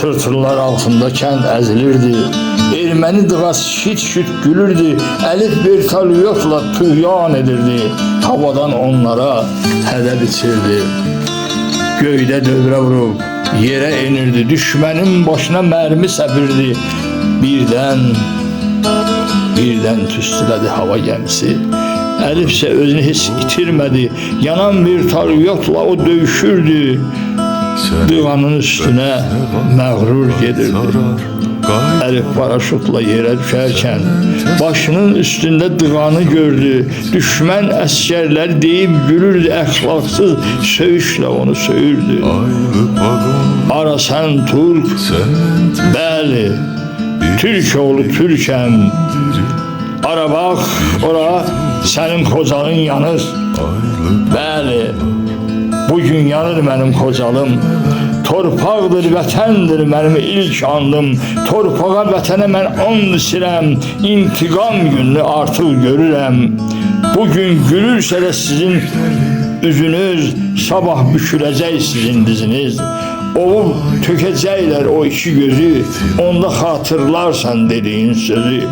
tırtırlar altında kənd əzilirdi. Erməni dıqas şit-şit gülürdü. Əlif vertolyotla tuğyan edirdi. Havadan onlara hədəf içirdi. Göydə dövrə vurub yerə enirdi. Düşmənin başına mərmi səpirdi. Birdən tüstülədi hava gəmisi. Əlif isə özünü heç itirmədi. Yanan vertolyotla o döyüşürdü. Dığanın üstünə məğrur gedirdi. Əlif paraşutla yerə düşərkən başının üstündə dığanı gördü. Düşmən əskərləri deyib gülürdü. Əxlaqsız söyüşlə onu söyürdü. Ara sən Türk, bəli, Türk oğlu Türkəm. Ara bax, ora sənin qocalın yanır. Bəli, bugün yanır mənim qocalım. Torpaqdır, vətəndir mənim ilk andım. Torpağa, vətənə mən and içirəm. İntiqam gününü artıq görürəm. Bugün gülürsə də sizin üzünüz, sabah büküləcək sizin diziniz. Ovub tökəcəklər o iki gözü, onda xatırlarsan dediyin sözü.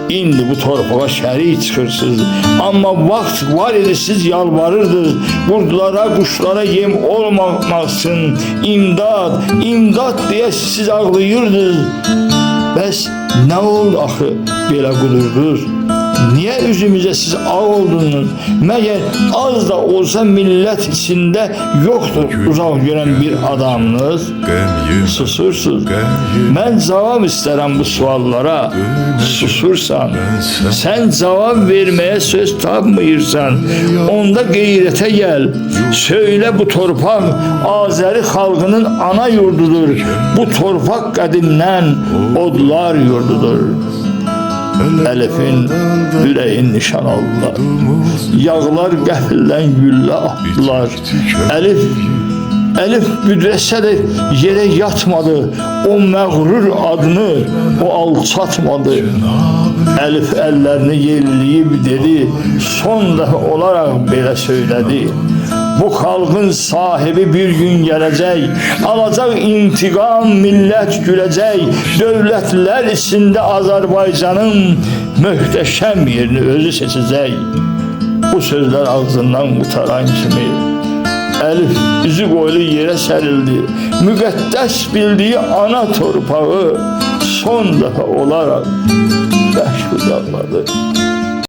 İndi bu torpağa şərik çıxırsınız. Amma vaxt var idi, siz yalvarırdınız. Qurdlara, quşlara yem olmaksın. İmdad, imdad deyə siz ağlayırdınız. Bəs nə oldu axı belə qudurdunuz? Niyə üzümüzə siz ağ oldunuz? Məgər az da olsa millət içində yoxdur uzaq görən bir adamınız? Susursunuz. Mən cavab istərəm bu suallara. Susursan. Sən cavab verməyə söz tapmıyırsan. Onda qeyrətə gəl. Söylə, bu torpaq Azəri xalqının ana yurdudur. Bu torpaq qədimdən odlar yurdudur. Əlifin ürəyin nişan aldılar. Yağlar qəfildən güllə atdılar. Əlif büdrəsə də yerə yatmadı. O məğrur adını o alçatmadı. Əlif əllərini yelləyib dedi, son dəfə olaraq belə söylədi. Bu xalqın sahibi bir gün gələcək, alacaq intiqam, millət güləcək, dövlətlər içində Azərbaycanın möhtəşəm yerini özü seçəcək. Bu sözlər ağzından qutaran kimi Əlif üzü qoylu yerə sərildi. Müqəddəs bildiyi ana torpağı son dəfə olaraq bəş qucaqladı.